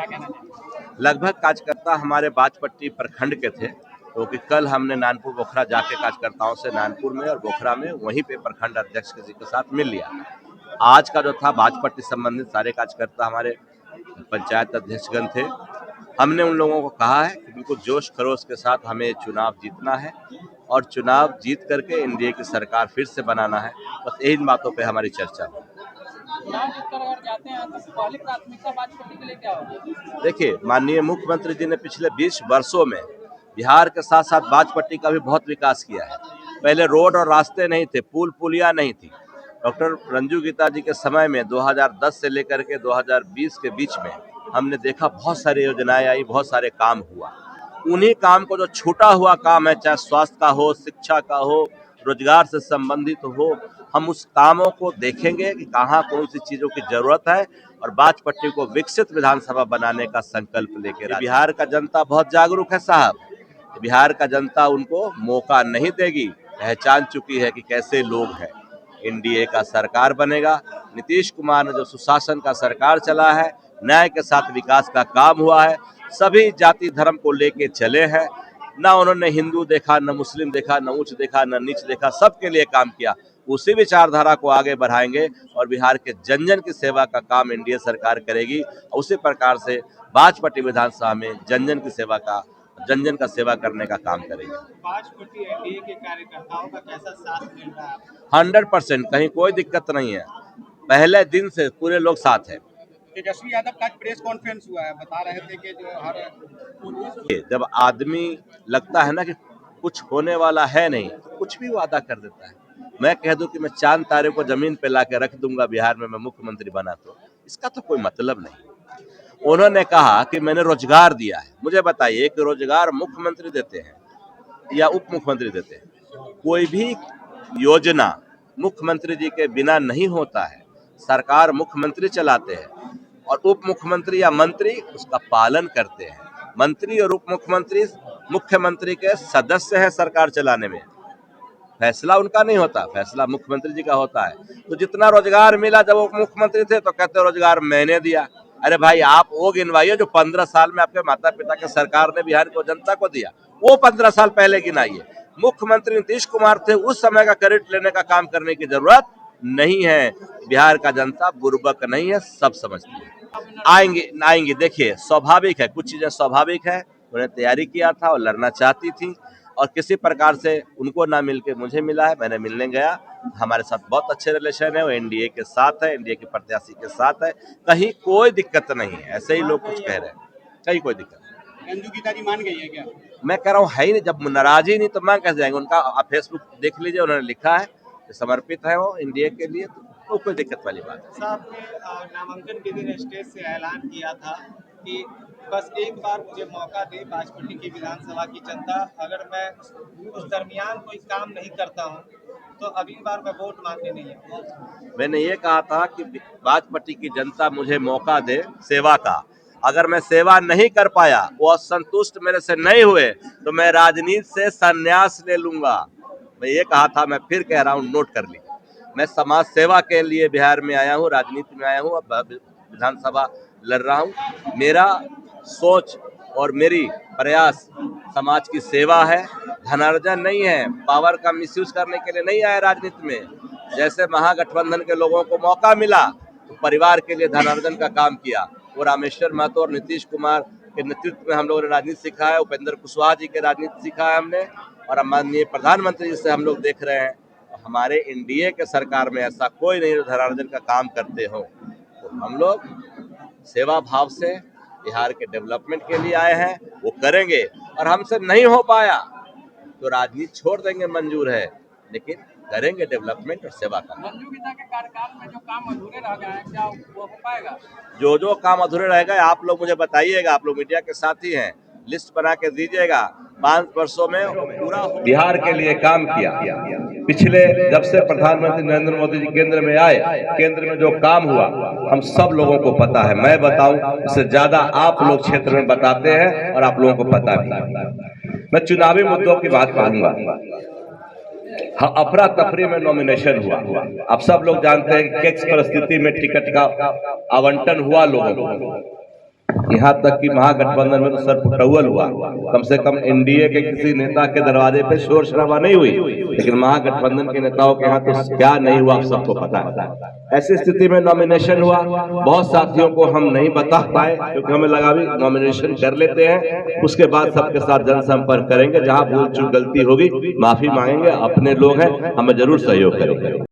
क्या कहना चाहिए? लगभग कार्यकर्ता हमारे बाजपट्टी प्रखंड के थे, क्योंकि कल हमने नानपुर बोखरा जाके कार्यकर्ताओं से नानपुर में और बोखरा में वहीं पे प्रखंड अध्यक्ष जी के साथ मिल लिया। आज का जो था बाजपट्टी संबंधित सारे कार्यकर्ता हमारे पंचायत अध्यक्षगण थे। हमने उन लोगों को कहा है कि बिल्कुल जोश खरोश के साथ हमें चुनाव जीतना है और चुनाव जीत करके एनडीए की सरकार फिर से बनाना है। बस इन बातों पे हमारी चर्चा हुई। चुनाव जीतकर अगर जाते हैं तो पहली प्राथमिकता बाजपट्टी के लिए क्या होगी? देखिए, माननीय मुख्यमंत्री जी ने पिछले 20 वर्षों में बिहार के साथ साथ बाजपट्टी का भी बहुत विकास किया है। पहले रोड और रास्ते नहीं थे, पुल पुलिया नहीं थी। डॉक्टर रंजू गीता जी के समय में 2010 से लेकर के 2020 के बीच में हमने देखा बहुत सारी योजनाएं आई, बहुत सारे काम हुआ। उन्हीं काम को जो छूटा हुआ काम है, चाहे स्वास्थ्य का हो, शिक्षा का हो, रोजगार से संबंधित हो, हम उस कामों को देखेंगे कि कहाँ कौन सी चीजों की जरूरत है और बाजपट्टी को विकसित विधानसभा बनाने का संकल्प लेकर। बिहार का जनता बहुत जागरूक है साहब। बिहार का जनता उनको मौका नहीं देगी, पहचान चुकी है कि कैसे लोग हैं। एनडीए का सरकार बनेगा। नीतीश कुमार ने जो सुशासन का सरकार चला है, न्याय के साथ विकास का काम हुआ है, सभी जाति धर्म को लेके चले हैं। ना उन्होंने हिंदू देखा, न मुस्लिम देखा, न ऊंच देखा, न नीच देखा, सबके लिए काम किया। उसी विचारधारा को आगे बढ़ाएंगे और बिहार के जन जन की सेवा का काम एनडीए सरकार करेगी। उसी प्रकार से बाजपट्टी विधानसभा में जन जन की सेवा का, जन जन का सेवा करने का काम करेंगे। बाजपट्टी एनडीए के कार्यकर्ताओं का कैसा साथ मिल रहा है? 100%, कहीं कोई दिक्कत नहीं है। पहले दिन से पूरे लोग साथ हैं। तेजस्वी यादव का प्रेस कॉन्फ्रेंस हुआ है, बता रहे थे कि जो हर जब आदमी लगता है ना कि कुछ होने वाला है नहीं, तो कुछ भी वादा कर देता है। मैं कह दूं कि मैं चांद तारे को जमीन पे लाके रख दूंगा बिहार में, मैं मुख्यमंत्री बना तो इसका तो कोई मतलब नहीं। उन्होंने कहा कि मैंने रोजगार दिया है। मुझे बताइए कि रोजगार मुख्यमंत्री देते हैं या उप मुख्यमंत्री देते हैं? कोई भी योजना मुख्यमंत्री जी के बिना नहीं होता है। सरकार मुख्यमंत्री चलाते हैं और उप मुख्यमंत्री या मंत्री उसका पालन करते हैं। मंत्री और उप मुख्यमंत्री मुख्यमंत्री के सदस्य हैं सरकार चलाने में। फैसला उनका नहीं होता, फैसला मुख्यमंत्री जी का होता है। तो जितना रोजगार मिला जब वो मुख्यमंत्री थे तो कहते रोजगार मैंने दिया। अरे भाई, आप वो गिनवाइए जो 15 साल में आपके माता पिता के सरकार ने बिहार को जनता को दिया, वो 15 साल पहले गिनाइए। मुख्यमंत्री नीतीश कुमार थे, उस समय का क्रेडिट लेने का काम करने की जरूरत नहीं है। बिहार का जनता बुर्बक नहीं है, सब समझती है। आएंगे, देखिए स्वाभाविक है, कुछ चीजें स्वाभाविक है। उन्हें तैयारी किया था और लड़ना चाहती थी और किसी प्रकार से उनको ना मिलके मुझे मिला है, मैंने मिलने गया। हमारे साथ बहुत अच्छे रिलेशन है, वो एनडीए के साथ है, एनडीए के प्रत्याशी के साथ है। कहीं कोई दिक्कत नहीं है। ऐसे ही लोग कुछ कह रहे हैं, कहीं कोई दिक्कत नहीं। रंजू गीता जी मान गई है क्या? मैं कह रहा हूँ है ही नहीं। जब नाराज ही नहीं तो मान कैसे जाएंगे? उनका आप फेसबुक देख लीजिए, उन्होंने लिखा है समर्पित है वो एनडीए के लिए, तो कोई दिक्कत वाली बात है। साहब ने नामांकन के दिन स्टेज से ऐलान किया था कि बस एक बार मुझे मौका दे बाजपट्टी की विधानसभा की जनता, अगर मैं उस दरमियान कोई काम नहीं करता हूं तो अगली बार मैं वोट मांगने नहीं आऊंगा। मैंने ये कहा था कि बाजपट्टी की जनता मुझे मौका दे सेवा का। अगर मैं सेवा नहीं कर पाया, वो असंतुष्ट मेरे से नहीं हुए, तो मैं राजनीति से संन्यास ले लूंगा। मैं ये कहा था, मैं फिर कह रहा हूँ, नोट कर ली। मैं समाज सेवा के लिए बिहार में आया हूँ, राजनीति में आया हूँ, अब विधानसभा लड़ रहा हूँ। मेरा सोच और मेरी प्रयास समाज की सेवा है, धनार्जन नहीं है। पावर का मिसयूज करने के लिए नहीं आया राजनीति में। जैसे महागठबंधन के लोगों को मौका मिला तो परिवार के लिए धनार्जन का काम किया। वो रामेश्वर महतो और नीतीश कुमार के नेतृत्व में हम लोगों ने राजनीति सीखा है, उपेंद्र कुशवाहा जी के राजनीति सीखा है हमने, और माननीय प्रधानमंत्री जी से हम लोग देख रहे हैं। हमारे एनडीए के सरकार में ऐसा कोई नहीं जो धनार्जन का काम करते हो। तो हम लोग सेवा भाव से बिहार के डेवलपमेंट के लिए आए हैं, वो करेंगे। और हमसे नहीं हो पाया तो राजनीति छोड़ देंगे, मंजूर है, लेकिन करेंगे डेवलपमेंट और सेवा का। रंजू गीता के कार्यकाल में जो काम अधूरे रह गए हैं, क्या वो हो पाएगा? जो काम अधूरे रह गए आप लोग मुझे बताइएगा, आप लोग मीडिया के साथ ही हैं, लिस्ट बना के दीजिएगा। 5 वर्षों में पूरा बिहार के लिए काम किया। पिछले जब से प्रधानमंत्री नरेंद्र मोदी जी केंद्र में आए, केंद्र में जो काम हुआ हम सब लोगों को पता है। मैं बताऊं इससे ज्यादा आप लोग क्षेत्र में बताते हैं और आप लोगों को पता भी। मैं चुनावी मुद्दों की बात करूंगा। हाँ, अफरा तफरी में नॉमिनेशन हुआ। आप सब लोग जानते हैं कि किस परिस्थिति में टिकट का आवंटन हुआ लोगों को। यहाँ तक कि महागठबंधन में तो सर फुटौल हुआ, कम से कम एनडीए के किसी नेता के दरवाजे पे शोर शराबा नहीं हुई, लेकिन महागठबंधन के नेताओं के यहाँ तो क्या नहीं हुआ आप सबको पता है। ऐसी स्थिति में नॉमिनेशन हुआ, बहुत साथियों को हम नहीं बता पाए क्योंकि हमें लगा भी नॉमिनेशन कर लेते हैं, उसके बाद सबके साथ जनसंपर्क करेंगे, जहां भूल चूक गलती होगी माफी मांगेंगे, अपने लोग हैं, हमें जरूर सहयोग करेंगे।